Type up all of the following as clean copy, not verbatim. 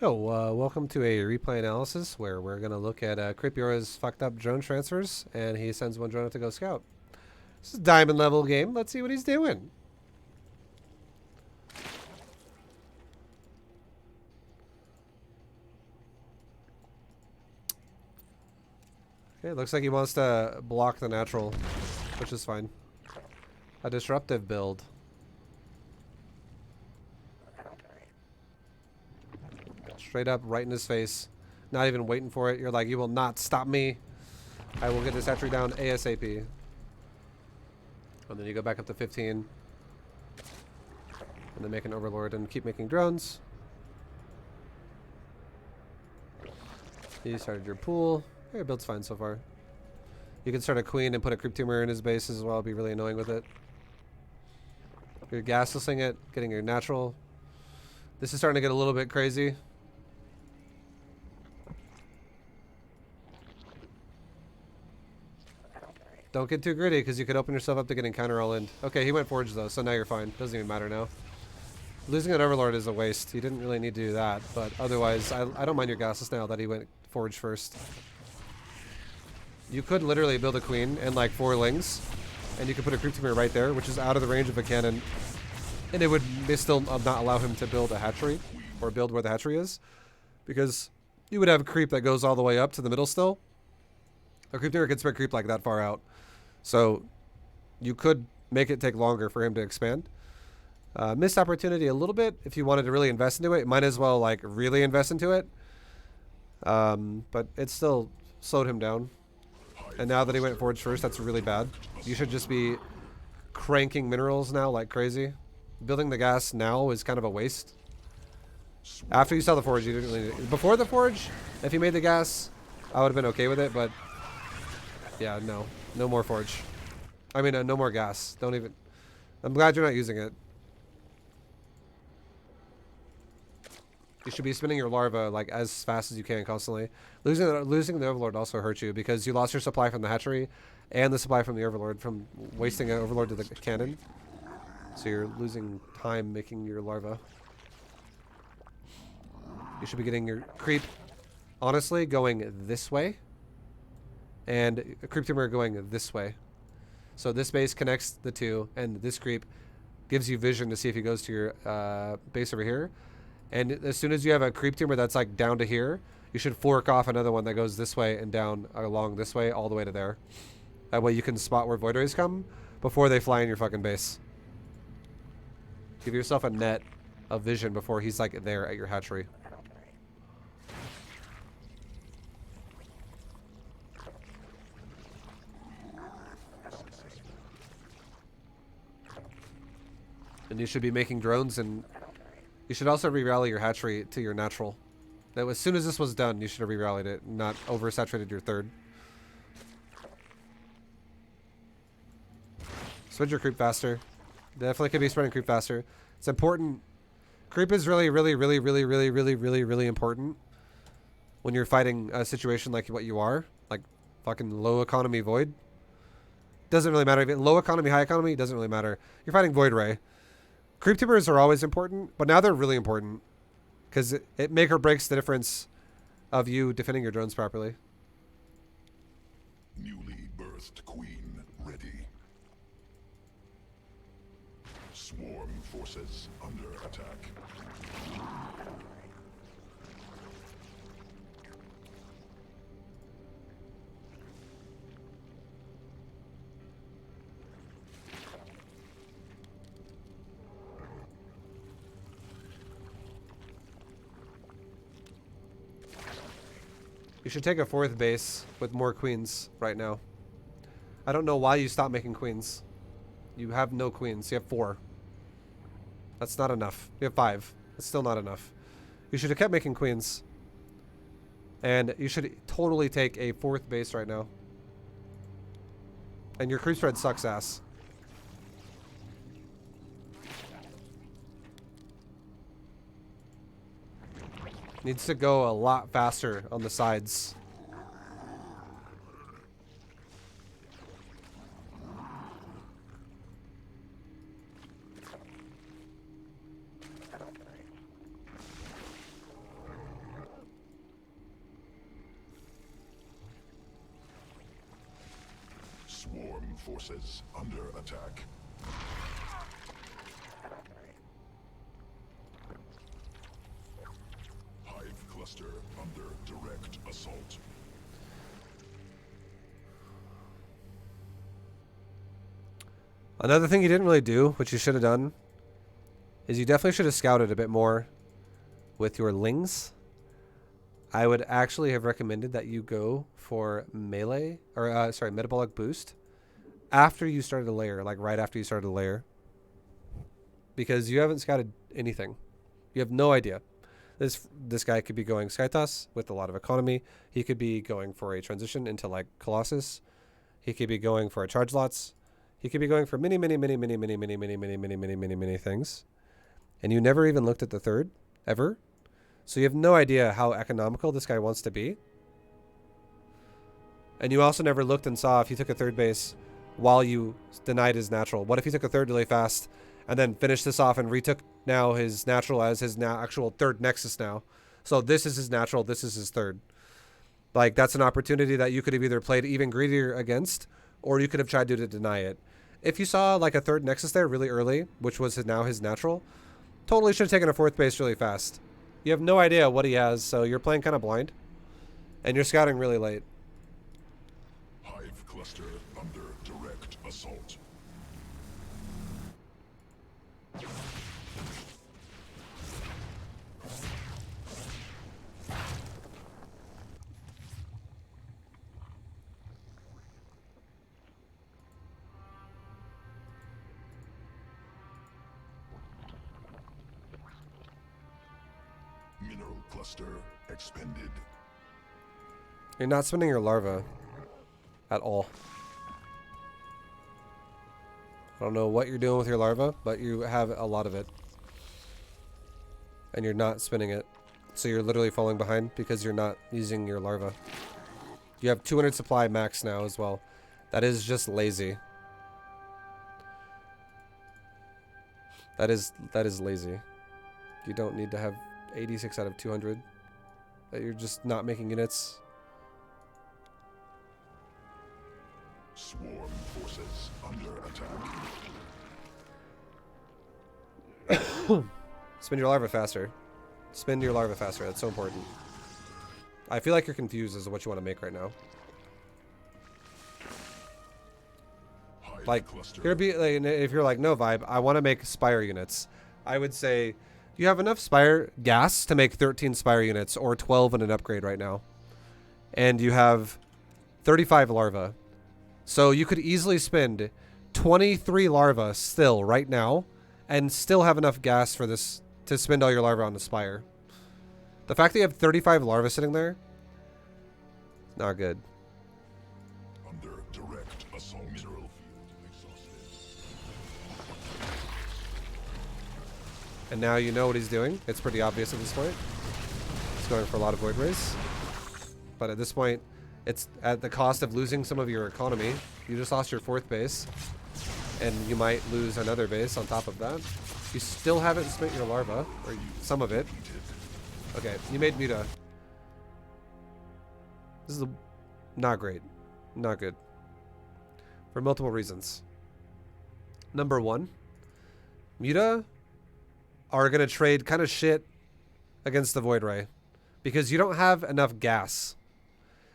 Welcome to a replay analysis where we're going to look at Cripiora's fucked up drone transfers, and he sends one drone out to go scout. This is a diamond level game. Let's see what he's doing. Okay, looks like he wants to block the natural, which is fine. A disruptive build. Straight up, right in his face. Not even waiting for it. You're like, you will not stop me. I will get this hatchery down ASAP. And then you go back up to 15. And then make an overlord and keep making drones. You started your pool. Your build's fine so far. You can start a queen and put a creep tumor in his base as well. Be really annoying with it. You're gaslessing it, getting your natural. This is starting to get a little bit crazy. Don't get too gritty because you could open yourself up to getting counter all in. Okay, he went forge though, so now you're fine. Doesn't even matter now. Losing an overlord is a waste. He didn't really need to do that, but otherwise, I don't mind your gasless now that he went forge first. You could literally build a queen and like 4 lings, and you could put a creep tumor right there, which is out of the range of a cannon, and it would still not allow him to build a hatchery or build where the hatchery is, because you would have a creep that goes all the way up to the middle still. A creep tumor can spread creep like that far out. So you could make it take longer for him to expand. Missed opportunity a little bit. If you wanted to really invest into it, might as well like really invest into it. But it still slowed him down. And now that he went forge first, that's really bad. You should just be cranking minerals now like crazy. Building the gas now is kind of a waste. After you saw the forge, you didn't really... Before the forge, if you made the gas, I would have been okay with it, but... Yeah, no. No more forge. I mean, no more gas. Don't even... I'm glad you're not using it. You should be spinning your larva like as fast as you can constantly. Losing the overlord also hurts you because you lost your supply from the hatchery and the supply from the overlord from wasting an overlord to the cannon. So you're losing time making your larva. You should be getting your creep, honestly, going this way. And a creep tumor going this way. So this base connects the two, and this creep gives you vision to see if he goes to your base over here. And as soon as you have a creep tumor that's like down to here, you should fork off another one that goes this way and down along this way all the way to there. That way you can spot where void rays come before they fly in your fucking base. Give yourself a net of vision before he's like there at your hatchery. And you should be making drones, and you should also re-rally your hatchery to your natural. That as soon as this was done, you should have re-rallied it, not oversaturated your third. Spread your creep faster. Definitely could be spreading creep faster. It's important. Creep is really important when you're fighting a situation like what you are, like fucking low economy void. Doesn't really matter. Low economy, high economy, doesn't really matter. You're fighting void ray. Creep tumors are always important, but now they're really important because it make or breaks the difference of you defending your drones properly. Newly birthed queen ready. Swarm forces under attack. You should take a 4th base with more queens right now. I don't know why you stopped making queens. You have no queens. You have 4. That's not enough. You have 5. That's still not enough. You should have kept making queens. And you should totally take a 4th base right now. And your creep spread sucks ass. Needs to go a lot faster on the sides. Swarm forces under attack. Hive cluster under direct assault. Another thing you didn't really do, which you should have done, is you definitely should have scouted a bit more with your lings. I would actually have recommended that you go for melee, or sorry, metabolic boost after you started a layer, like right after you started a layer. Because you haven't scouted anything. You have no idea. This guy could be going skytoss with a lot of economy. He could be going for a transition into like Colossus. He could be going for a charge lots. He could be going for many things. And you never even looked at the third, ever. So you have no idea how economical this guy wants to be. And you also never looked and saw if he took a third base while you denied his natural. What if he took a third really fast and then finished this off and retook now his natural as his actual third nexus now? So this is his natural, this is his third. Like, that's an opportunity that you could have either played even greedier against, or you could have tried to deny it. If you saw like a third nexus there really early, which was now his natural, totally should have taken a fourth base really fast. You have no idea what he has, so you're playing kind of blind. And you're scouting really late. Hive cluster under direct assault. Mineral cluster expended. You're not spending your larva at all. I don't know what you're doing with your larva, but you have a lot of it. And you're not spinning it. So you're literally falling behind because you're not using your larva. You have 200 supply max now as well. That is just lazy. That is lazy. You don't need to have 86 out of 200. That you're just not making units. Swarm forces under attack. Spin your larva faster. Spin your larva faster. That's so important. I feel like you're confused as to what you want to make right now. Like, if you're like, no, Vibe, I want to make Spire units. I would say, you have enough Spire gas to make 13 Spire units or 12 in an upgrade right now. And you have 35 larvae. So you could easily spend 23 larvae still right now and still have enough gas for this to spend all your larvae on the Spire. The fact that you have 35 larvae sitting there, not good. Under direct assault. Mineral field exhausted. And now you know what he's doing. It's pretty obvious at this point. He's going for a lot of Void Rays. But at this point, it's at the cost of losing some of your economy. You just lost your fourth base. And you might lose another base on top of that. You still haven't spent your larva, or some of it. Okay, you made Muta. This is not great. Not good. For multiple reasons. Number one, Muta are going to trade kind of shit against the Void Ray. Because you don't have enough gas.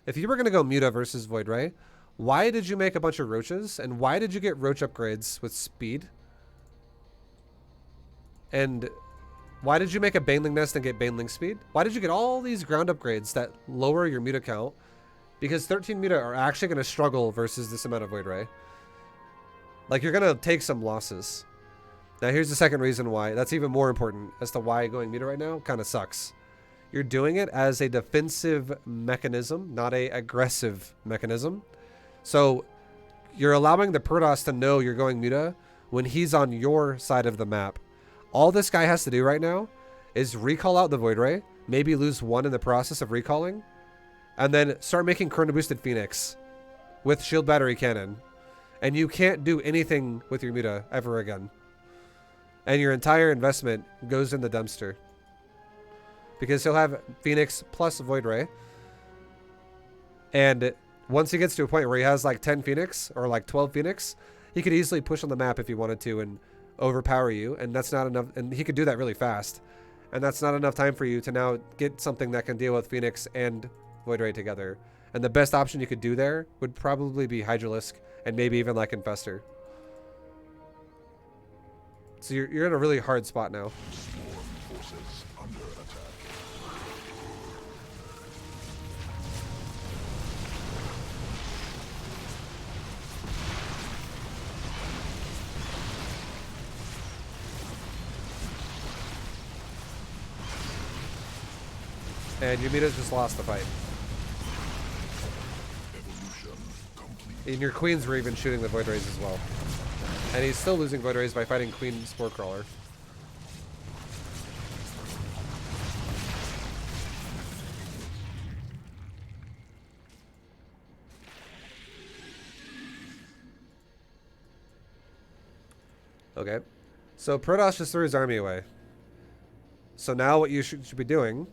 If you were going to go Muta versus Void Ray, why did you make a bunch of roaches? And why did you get roach upgrades with speed? And why did you make a Baneling nest and get Baneling speed? Why did you get all these ground upgrades that lower your Muta count? Because 13 Muta are actually going to struggle versus this amount of Void Ray. Like, you're going to take some losses. Now, here's the second reason why. That's even more important as to why going Muta right now kind of sucks. You're doing it as a defensive mechanism, not a aggressive mechanism. So you're allowing the Protoss to know you're going Muta when he's on your side of the map. All this guy has to do right now is recall out the Void Ray, maybe lose one in the process of recalling, and then start making Chrono Boosted Phoenix with Shield Battery Cannon. And you can't do anything with your Muta ever again. And your entire investment goes in the dumpster. Because he'll have Phoenix plus Void Ray. And once he gets to a point where he has like 10 Phoenix or like 12 Phoenix, he could easily push on the map if he wanted to and overpower you. And that's not enough. And he could do that really fast. And that's not enough time for you to now get something that can deal with Phoenix and Void Ray together. And the best option you could do there would probably be Hydralisk and maybe even like Infestor. So you're in a really hard spot now. Swarm forces under attack. And Yumita's just lost the fight. Evolution complete. And your queens were even shooting the Void Rays as well. And he's still losing Void Rays by fighting Queen Spore Crawler. Okay. So Protoss just threw his army away. So now what you should be doing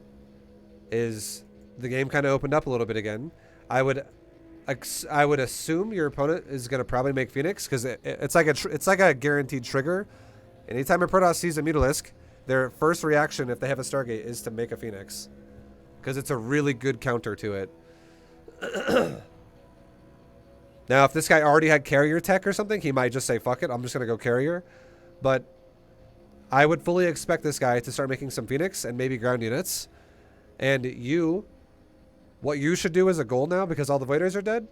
is the game kind of opened up a little bit again. I would assume your opponent is going to probably make Phoenix because it's like a guaranteed trigger. Anytime a Protoss sees a Mutalisk, their first reaction if they have a Stargate is to make a Phoenix because it's a really good counter to it. Now, if this guy already had carrier tech or something, he might just say, fuck it, I'm just going to go carrier. But I would fully expect this guy to start making some Phoenix and maybe ground units. And what you should do as a goal now, because all the Void Rays are dead,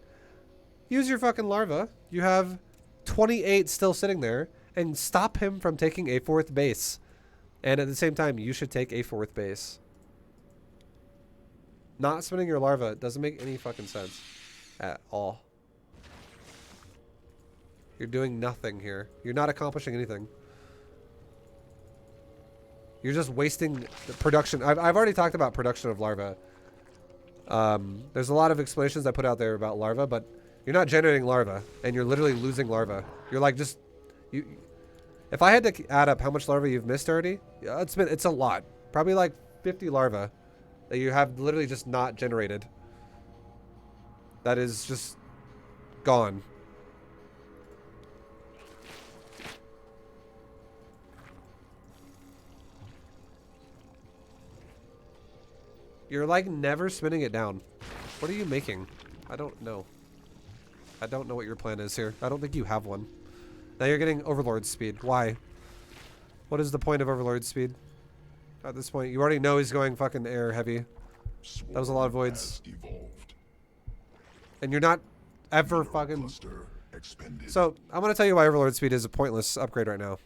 use your fucking larva. You have 28 still sitting there, and stop him from taking a 4th base. And at the same time, you should take a 4th base. Not spinning your larva doesn't make any fucking sense at all. You're doing nothing here. You're not accomplishing anything. You're just wasting the production. I've already talked about production of larvae. There's a lot of explanations I put out there about larvae, but you're not generating larvae, and you're literally losing larvae. You're like just you. If I had to add up how much larvae you've missed already, it's a lot. Probably like 50 larvae that you have literally just not generated. That is just gone. You're like never spinning it down. What are you making? I don't know. I don't know what your plan is here. I don't think you have one. Now you're getting Overlord speed. Why? What is the point of Overlord speed? At this point, you already know he's going fucking air heavy. That was a lot of voids. And you're not ever fucking... So, I'm going to tell you why Overlord speed is a pointless upgrade right now.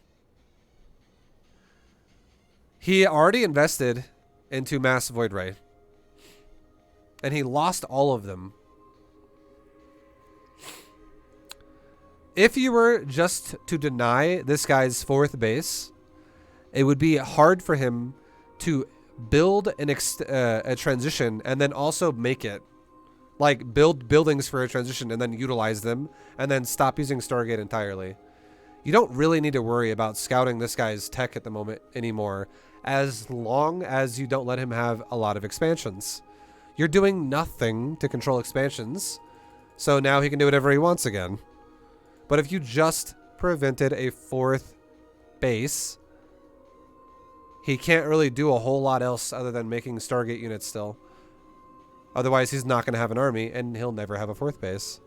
He already invested into Mass Void Ray. And he lost all of them. If you were just to deny this guy's 4th base, it would be hard for him to build a transition and then also make it. Like, build buildings for a transition and then utilize them and then stop using Stargate entirely. You don't really need to worry about scouting this guy's tech at the moment anymore, as long as you don't let him have a lot of expansions. You're doing nothing to control expansions, so now he can do whatever he wants again. But if you just prevented a 4th base, he can't really do a whole lot else other than making Stargate units still. Otherwise, he's not going to have an army, and he'll never have a 4th base.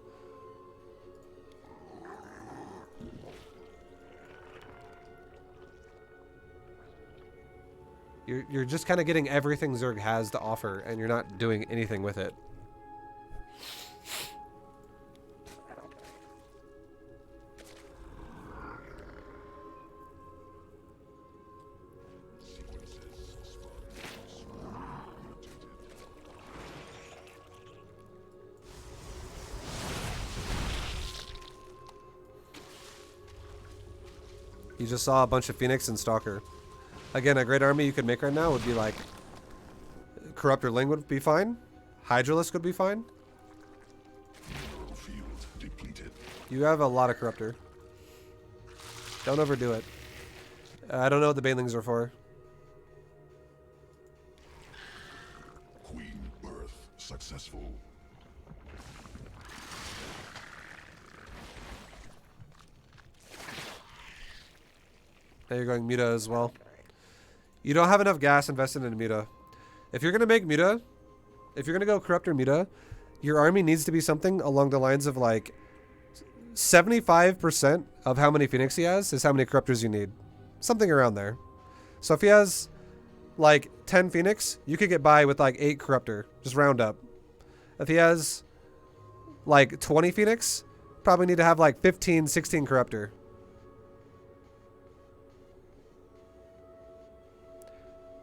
You're just kind of getting everything Zerg has to offer, and you're not doing anything with it. You just saw a bunch of Phoenix and Stalker. Again, a great army you could make right now would be like... Corruptor Ling would be fine. Hydralisk would be fine. Field depleted. You have a lot of Corruptor. Don't overdo it. I don't know what the Banelings are for. Queen birth successful. Now you're going Muta as well. You don't have enough gas invested in Muta. If you're going to make Muta, if you're going to go Corruptor Muta, your army needs to be something along the lines of like 75% of how many Phoenix he has is how many Corruptors you need. Something around there. So if he has like 10 Phoenix, you could get by with like 8 Corruptor. Just round up. If he has like 20 Phoenix, probably need to have like 15, 16 Corruptor.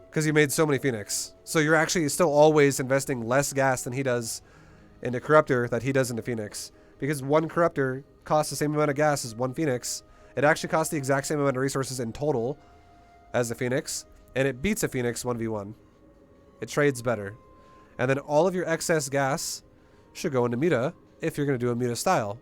Because you made so many Phoenix. So you're actually still always investing less gas than he does into Corruptor that he does into Phoenix. Because one Corruptor costs the same amount of gas as one Phoenix. It actually costs the exact same amount of resources in total as the Phoenix. And it beats a Phoenix 1v1. It trades better. And then all of your excess gas should go into Muta if you're going to do a Muta style.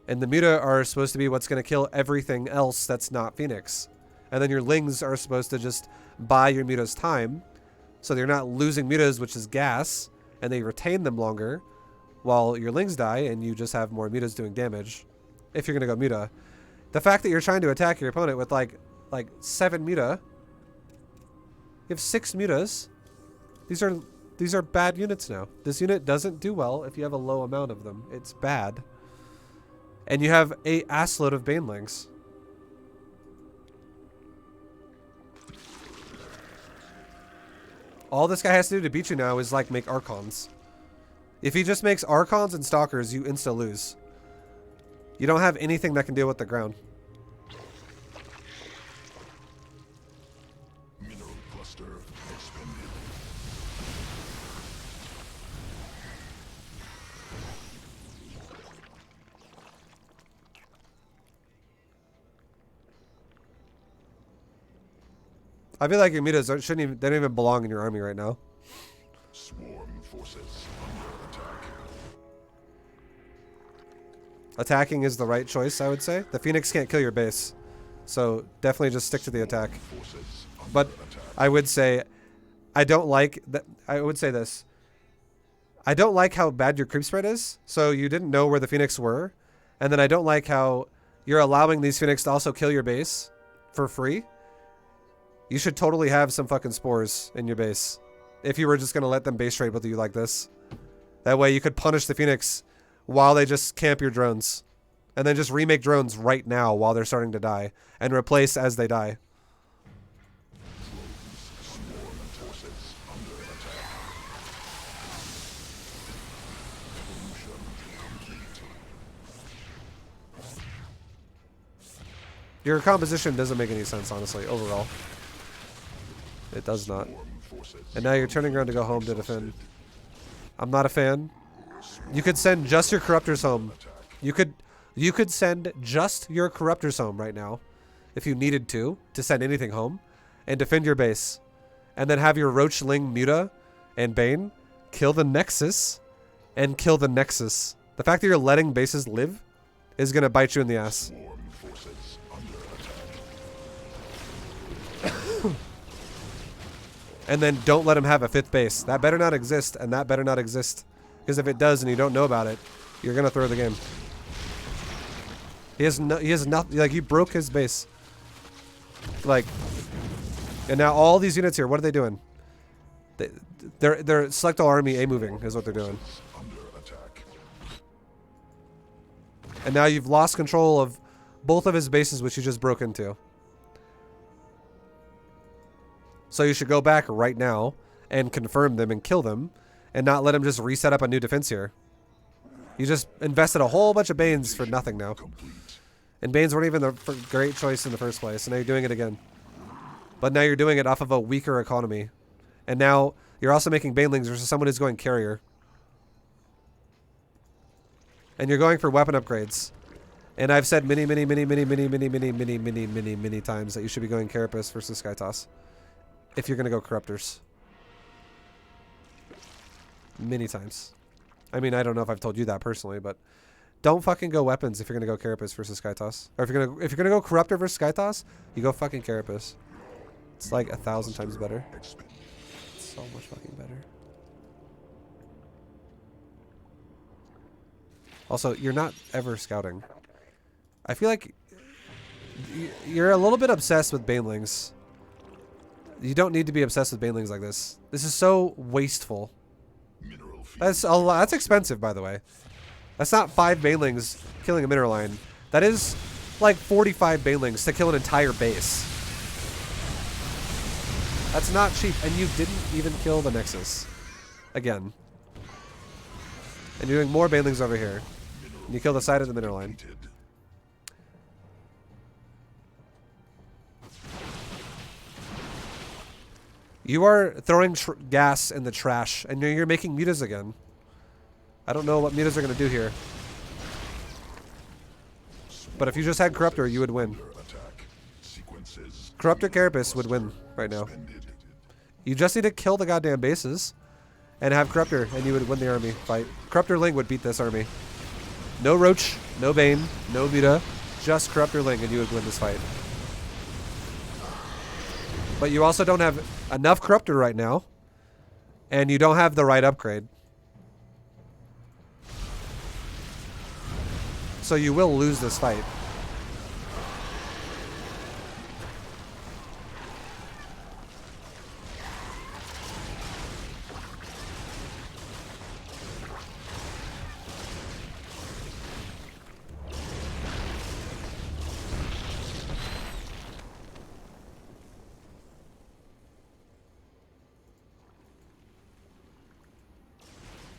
And the Muta are supposed to be what's going to kill everything else that's not Phoenix. And then your Lings are supposed to just buy your Muta's time. So they're not losing Mutas, which is gas. And they retain them longer. While your Lings die and you just have more Mutas doing damage. If you're going to go Muta. The fact that you're trying to attack your opponent with like 7 Muta. You have 6 Mutas. These are bad units now. This unit doesn't do well if you have a low amount of them. It's bad. And you have a assload of Banelings. All this guy has to do to beat you now is like make Archons. If he just makes Archons and Stalkers, you insta lose. You don't have anything that can deal with the ground. Mineral cluster expended. I feel like your Mutas shouldn't even, they don't even belong in your army right now. Swarm forces under attack. Attacking is the right choice, I would say. The Phoenix can't kill your base. So definitely just stick to the attack. Forces under But attack. I would say, I don't like that. I would say this. I don't like how bad your creep spread is. So you didn't know where the Phoenix were. And then I don't like how you're allowing these Phoenix to also kill your base for free. You should totally have some fucking spores in your base. If you were just going to let them base trade with you like this. That way you could punish the Phoenix while they just camp your drones. And then just remake drones right now while they're starting to die. And replace as they die. Swarm forces under attack. Evolution complete. Your composition doesn't make any sense, honestly, overall. It does not. Swarm forces And now you're turning around to go home to defend. I'm not a fan. You could send just your Corruptors home. You could send just your Corruptors home right now. If you needed to send anything home. And defend your base. And then have your Roachling Muta and Bane kill the Nexus. And kill the Nexus. The fact that you're letting bases live is going to bite you in the ass. Swarm forces under attack. And then don't let him have a 5th base. That better not exist, and that better not exist. Because if it does and you don't know about it, you're going to throw the game. He has nothing, like, you broke his base. Like, and now all these units here, what are they doing? They're select all army A moving is what they're doing. Under attack. And now you've lost control of both of his bases, which you just broke into. So you should go back right now and confirm them and kill them and not let him just reset up a new defense here. You just invested a whole bunch of Banes for nothing now. Complete. And Banes weren't even the great choice in the first place, and now you're doing it again. But now you're doing it off of a weaker economy. And now you're also making Banelings versus someone who's going carrier. And you're going for weapon upgrades. And I've said many times that you should be going Carapace versus Skytoss. If you're going to go Corruptors. Many times. I mean, I don't know if I've told you that personally, but don't fucking go weapons if you're going to go Carapace versus Skytoss. Or if you're gonna go Corruptor versus Skytoss, you go fucking Carapace. It's like 1,000 times better. It's so much fucking better. Also, you're not ever scouting. I feel like You're a little bit obsessed with banelings. You don't need to be obsessed with banelings like this. This is so wasteful. Mineral feed. That's a lot. That's expensive, by the way. That's not 5 banelings killing a mineral line. That is like 45 banelings to kill an entire base. That's not cheap. And you didn't even kill the Nexus. Again. And you're doing more banelings over here. And you kill the side of the mineral line. Depleted. You are throwing gas in the trash, and you're making mutas again. I don't know what mutas are going to do here. But if you just had Corruptor, you would win. Attack. Sequences. Corruptor Carapace would win right now. Suspended. You just need to kill the goddamn bases and have Corruptor, and you would win the army fight. Corruptor Ling would beat this army. No Roach, no Bane, no Muta, just Corruptor Ling, and you would win this fight. But you also don't have enough Corruptor right now, and you don't have the right upgrade. So you will lose this fight.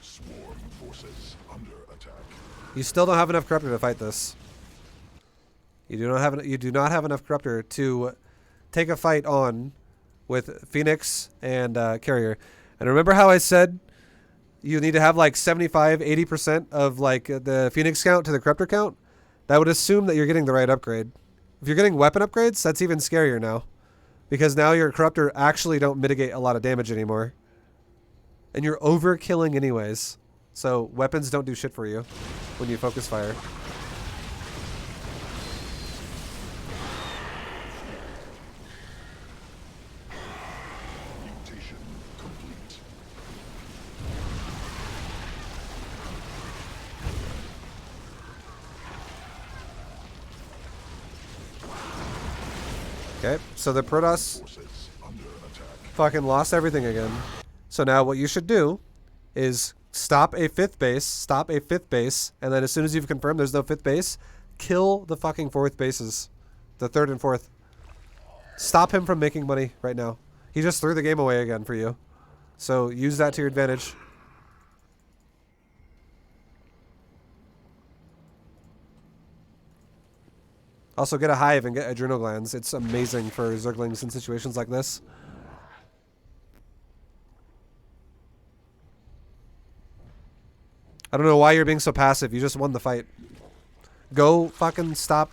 Swarm forces under attack. You still don't have enough Corruptor to fight this. You do not have enough Corruptor to take a fight on with Phoenix and Carrier. And remember how I said you need to have like 75, 80% of like the Phoenix count to the Corruptor count? That would assume that you're getting the right upgrade. If you're getting weapon upgrades, that's even scarier now. Because now your Corruptor actually don't mitigate a lot of damage anymore. And you're overkilling anyways. So weapons don't do shit for you when you focus fire. Mutation complete. Okay, so the Protoss Forces under attack. fucking lost everything again. So now what you should do is stop a 5th base, and then as soon as you've confirmed there's no 5th base, kill the fucking 4th bases. The 3rd and 4th. Stop him from making money right now. He just threw the game away again for you. So use that to your advantage. Also get a hive and get adrenal glands. It's amazing for Zerglings in situations like this. I don't know why you're being so passive. You just won the fight. Go fucking stop.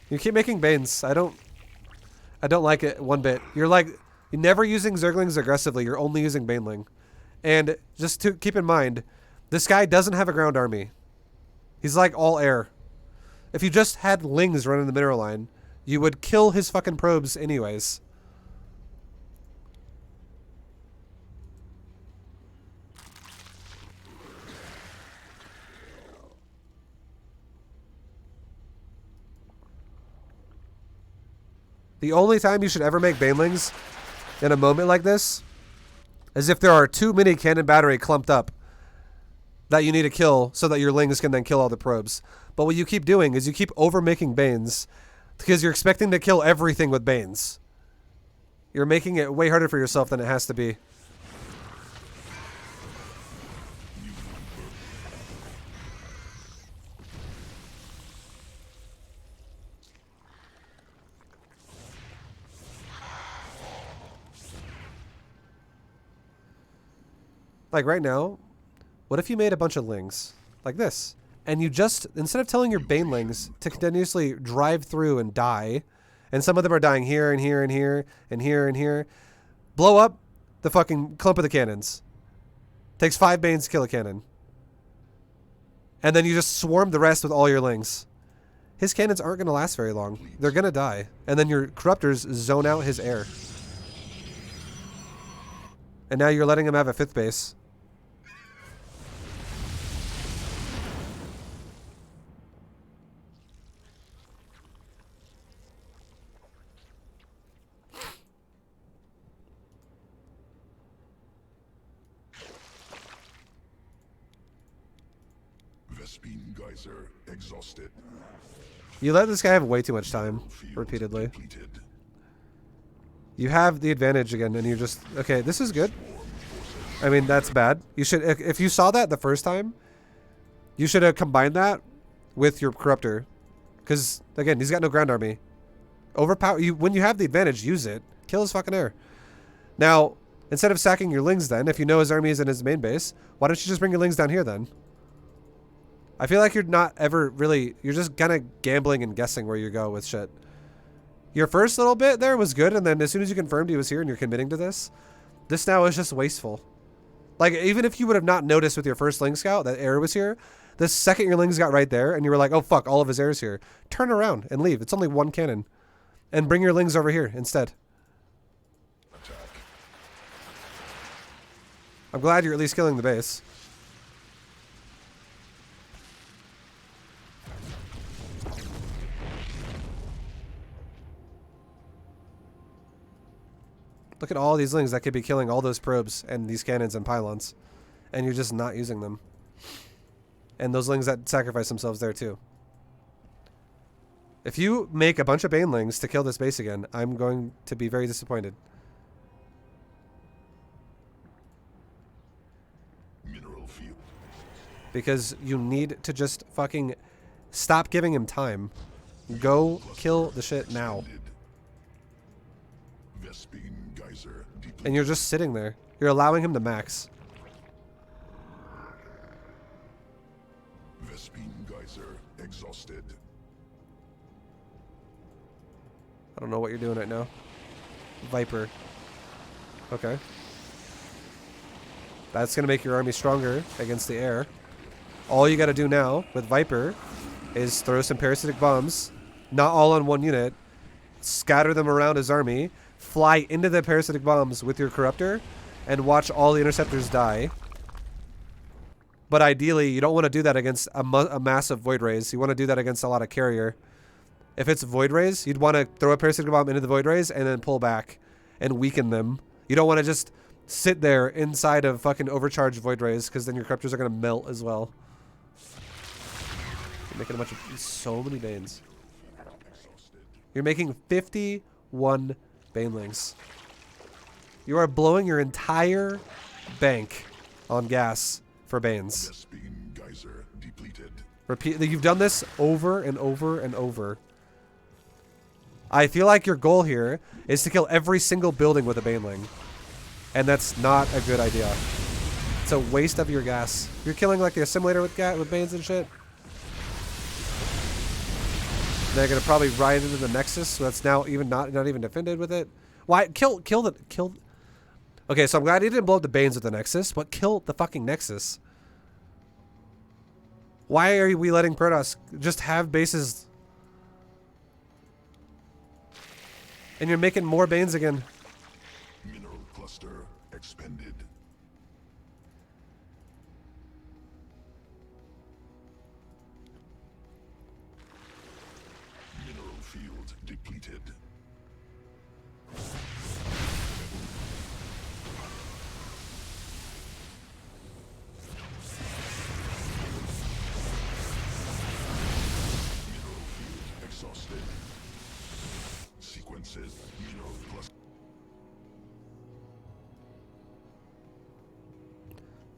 You keep making Banes. I don't like it one bit. You're never using Zerglings aggressively. You're only using Baneling. And just to keep in mind, this guy doesn't have a ground army. He's like all air. If you just had Lings running the mineral line, you would kill his fucking probes anyways. The only time you should ever make Banelings in a moment like this is if there are too many cannon battery clumped up that you need to kill so that your Lings can then kill all the probes. But what you keep doing is you keep over-making Banes because you're expecting to kill everything with Banes. You're making it way harder for yourself than it has to be. Like right now, what if you made a bunch of Lings like this? And you just, instead of telling your Banelings to continuously drive through and die, and some of them are dying here and here and here and here and here, blow up the fucking clump of the cannons. Takes 5 Banes to kill a cannon. And then you just swarm the rest with all your Lings. His cannons aren't going to last very long. They're going to die. And then your Corruptors zone out his air. And now you're letting him have a 5th base. Vespene geyser exhausted. You let this guy have way too much time, repeatedly. Depleted. You have the advantage again, and you're just... Okay, this is good. I mean, that's bad. You should... If you saw that the first time, you should have combined that with your Corruptor. Because, again, he's got no ground army. Overpower... When you have the advantage, use it. Kill his fucking air. Now, instead of sacking your Lings then, if you know his army is in his main base, why don't you just bring your Lings down here then? I feel like you're not ever really... You're just kind of gambling and guessing where you go with shit. Your first little bit there was good, and then as soon as you confirmed he was here and you're committing to this, this now is just wasteful. Like, even if you would have not noticed with your first Ling Scout that air was here, the second your Lings got right there and you were like, oh fuck, all of his air's here, turn around and leave. It's only one cannon. And bring your Lings over here instead. Attack. I'm glad you're at least killing the base. Look at all these Lings that could be killing all those probes and these cannons and pylons. And you're just not using them. And those Lings that sacrifice themselves there too. If you make a bunch of Banelings to kill this base again, I'm going to be very disappointed. Mineral field. Because you need to just fucking stop giving him time. Go kill the shit now. Vespene geyser depleted. And you're just sitting there. You're allowing him to max. Vespene geyser exhausted. I don't know what you're doing right now. Viper. Okay. That's going to make your army stronger against the air. All you got to do now with Viper is throw some parasitic bombs, not all on one unit, scatter them around his army, fly into the parasitic bombs with your Corruptor, and watch all the interceptors die. But ideally, you don't want to do that against a massive Void Rays. You want to do that against a lot of carrier. If it's Void Rays, you'd want to throw a parasitic bomb into the Void Rays and then pull back and weaken them. You don't want to just sit there inside of fucking overcharged Void Rays, because then your Corruptors are going to melt as well. You're making a bunch of... So many Banes. You're making 51 Banelings. You are blowing your entire bank on gas for Banes. Vespene geyser depleted. Repeat. You've done this over and over and over. I feel like your goal here is to kill every single building with a Baneling. And that's not a good idea. It's a waste of your gas. You're killing like the assimilator with Banes and shit. They're gonna probably ride into the Nexus, so that's now even not even defended with it. Why kill. Okay, so I'm glad he didn't blow up the Banes with the Nexus, but kill the fucking Nexus. Why are we letting Protoss just have bases? And you're making more Banes again. Mineral cluster expended. Mineral field depleted. Mineral field exhausted. Sequences. Mineral cluster.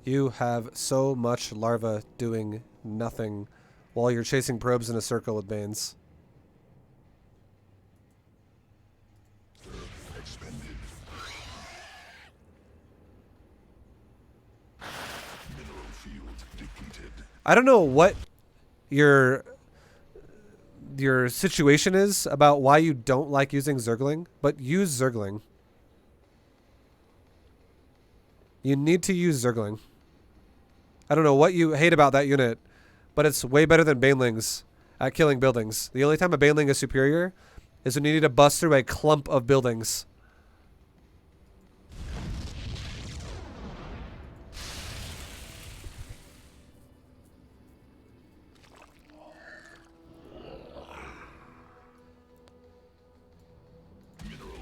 You have so much larva doing nothing while you're chasing probes in a circle with Banes. Expended. Mineral field depleted. I don't know what your situation is about why you don't like using Zergling, but use Zergling. You need to use Zergling. I don't know what you hate about that unit, but it's way better than Banelings at killing buildings. The only time a Baneling is superior is when you need to bust through a clump of buildings.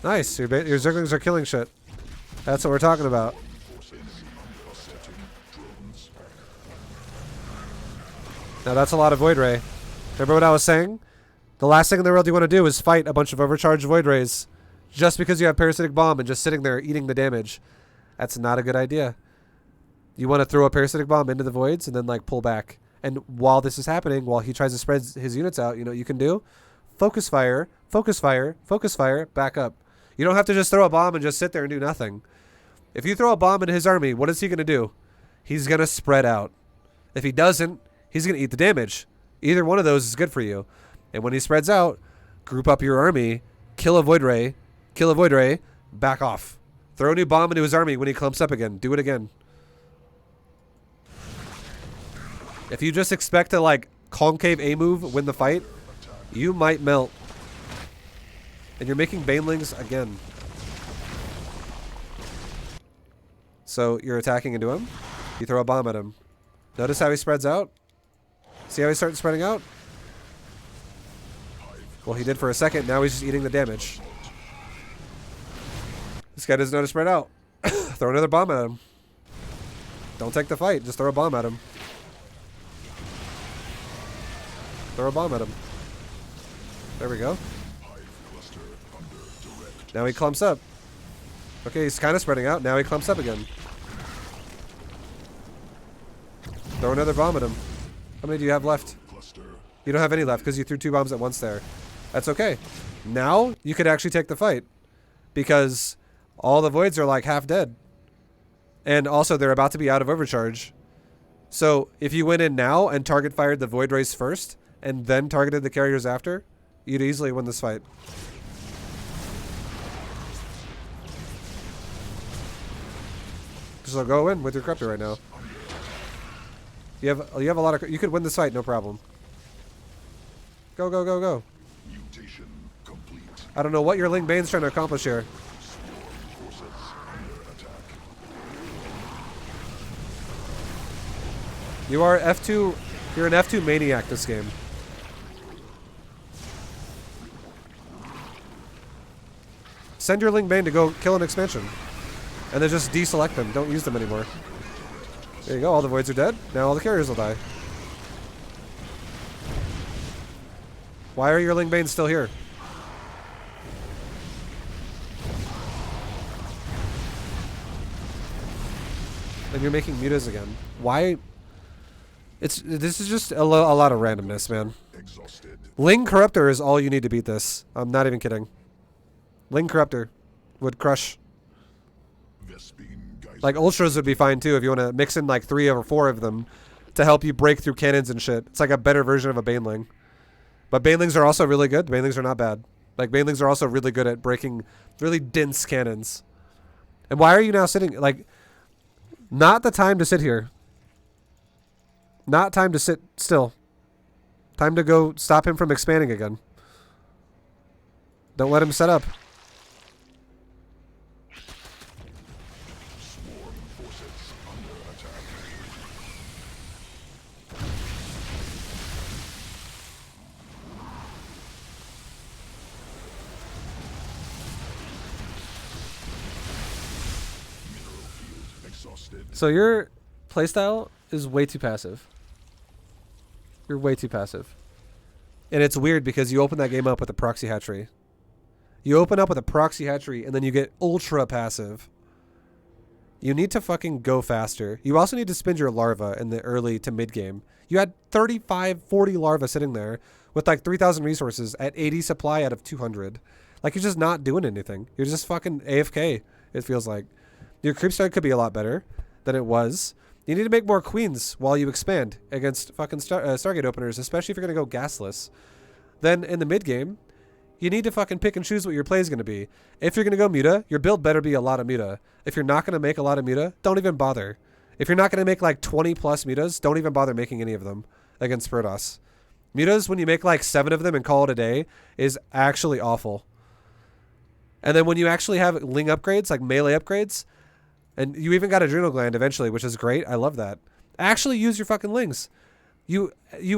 Nice, your Zerglings are killing shit. That's what we're talking about. Now that's a lot of Void Ray. Remember what I was saying? The last thing in the world you want to do is fight a bunch of overcharged Void Rays just because you have Parasitic Bomb and just sitting there eating the damage. That's not a good idea. You want to throw a Parasitic Bomb into the voids and then like pull back. And while this is happening, while he tries to spread his units out, you know what you can do? Focus fire, focus fire, focus fire, back up. You don't have to just throw a bomb and just sit there and do nothing. If you throw a bomb into his army, what is he going to do? He's going to spread out. If he doesn't, he's going to eat the damage. Either one of those is good for you. And when he spreads out, group up your army, kill a Void Ray, back off. Throw a new bomb into his army when he clumps up again. Do it again. If you just expect to like concave A move, win the fight, you might melt. And you're making banelings again. So you're attacking into him. You throw a bomb at him. Notice how he spreads out? See how he starts spreading out? Well, he did for a second. Now he's just eating the damage. This guy doesn't know to spread out. Throw another bomb at him. Don't take the fight. Just throw a bomb at him. Throw a bomb at him. There we go. Now he clumps up. Okay, he's kind of spreading out. Now he clumps up again. Throw another bomb at him. How many do you have left? You don't have any left because you threw 2 bombs at once there. That's okay. Now you could actually take the fight because all the voids are like half dead. And also they're about to be out of overcharge. So if you went in now and target fired the Void Rays first and then targeted the carriers after, you'd easily win this fight. So go in with your Corruptor right now. You have a lot of... You could win this fight, no problem. Go, go, go, go. Mutation complete. I don't know what your Ling Bane's trying to accomplish here. Forces under attack. You are F2... You're an F2 maniac this game. Send your Ling Bane to go kill an expansion. And then just deselect them. Don't use them anymore. There you go. All the voids are dead. Now all the carriers will die. Why are your Ling Banes still here? And you're making mutas again. Why? This is just a lot of randomness, man. Exhausted. Ling Corruptor is all you need to beat this. I'm not even kidding. Ling Corruptor would crush. Like Ultras would be fine too if you want to mix in like 3 or 4 of them to help you break through cannons and shit. It's like a better version of a Baneling. But Banelings are also really good. Banelings are not bad. Like Banelings are also really good at breaking really dense cannons. And why are you now sitting like not the time to sit here. Not time to sit still. Time to go stop him from expanding again. Don't let him set up. So your playstyle is way too passive. You're way too passive. And it's weird because you open that game up with a proxy hatchery. You open up with a proxy hatchery and then you get ultra passive. You need to fucking go faster. You also need to spend your larva in the early to mid game. You had 35, 40 larva sitting there with like 3,000 resources at 80 supply out of 200. Like you're just not doing anything. You're just fucking AFK, it feels like. Your creep start could be a lot better than it was. You need to make more queens while you expand against fucking Stargate openers, especially if you're going to go gasless. Then in the mid game, you need to fucking pick and choose what your play is going to be. If you're going to go muta, your build better be a lot of muta. If you're not going to make a lot of muta, don't even bother. If you're not going to make like 20 plus mutas, don't even bother making any of them against Protoss. Mutas, when you make like 7 of them and call it a day, is actually awful. And then when you actually have Ling upgrades, like melee upgrades, and you even got Adrenal Gland eventually, which is great. I love that. Actually use your fucking Lings. You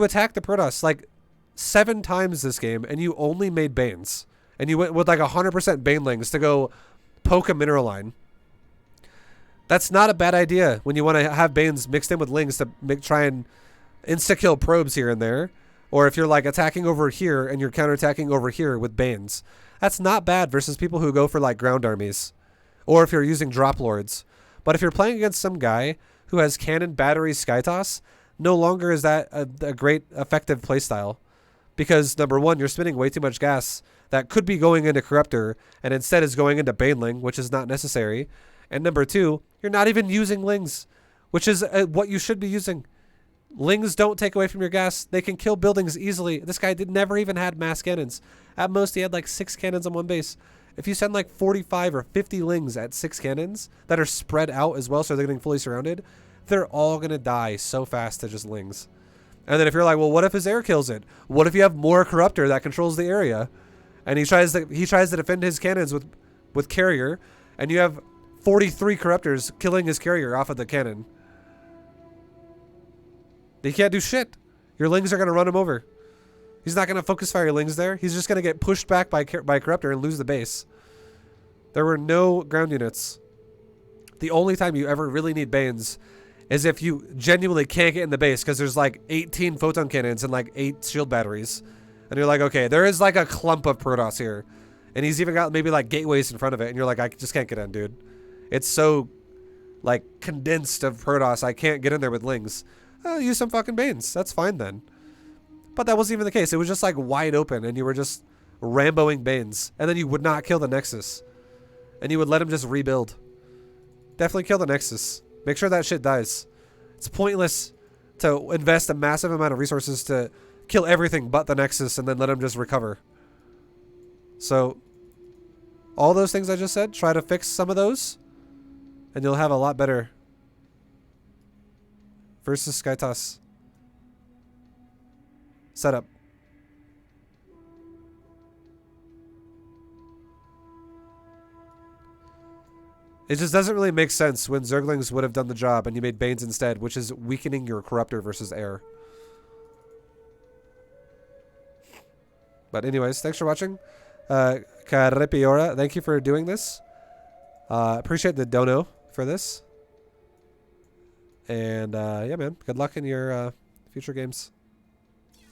attacked the Protoss like 7 times this game, and you only made Banes. And you went with like 100% Banelings to go poke a mineral line. That's not a bad idea when you want to have Banes mixed in with Lings to try and insta-kill probes here and there. Or if you're like attacking over here and you're counterattacking over here with Banes. That's not bad versus people who go for like ground armies. Or if you're using drop lords. But if you're playing against some guy who has cannon, battery, skytoss, no longer is that a great effective playstyle. Because number one, you're spending way too much gas that could be going into Corruptor and instead is going into Baneling, which is not necessary. And number two, you're not even using Lings, which is what you should be using. Lings don't take away from your gas. They can kill buildings easily. This guy never even had mass cannons. At most, he had like 6 cannons on one base. If you send like 45 or 50 Lings at 6 cannons that are spread out as well, so they're getting fully surrounded, they're all going to die so fast to just Lings. And then if you're like, well, what if his air kills it? What if you have more Corruptor that controls the area? And he tries to defend his cannons with Carrier, and you have 43 Corruptors killing his Carrier off of the cannon. He can't do shit. Your Lings are going to run him over. He's not going to focus fire your Lings there. He's just going to get pushed back by Corruptor and lose the base. There were no ground units. The only time you ever really need Banes is if you genuinely can't get in the base because there's like 18 photon cannons and like 8 shield batteries. And you're like, okay, there is like a clump of Protoss here. And he's even got maybe like gateways in front of it. And you're like, I just can't get in, dude. It's so like condensed of Protoss. I can't get in there with Lings. Use some fucking Banes. That's fine then. But that wasn't even the case. It was just like wide open and you were just Ramboing Banes. And then you would not kill the Nexus. And you would let him just rebuild. Definitely kill the Nexus. Make sure that shit dies. It's pointless to invest a massive amount of resources to kill everything but the Nexus and then let him just recover. So, all those things I just said, try to fix some of those. And you'll have a lot better versus skytoss setup. It just doesn't really make sense when Zerglings would have done the job and you made Banes instead, which is weakening your Corruptor versus air. But anyways, thanks for watching. Carepiora, thank you for doing this. Appreciate the dono for this. And yeah, man, good luck in your future games.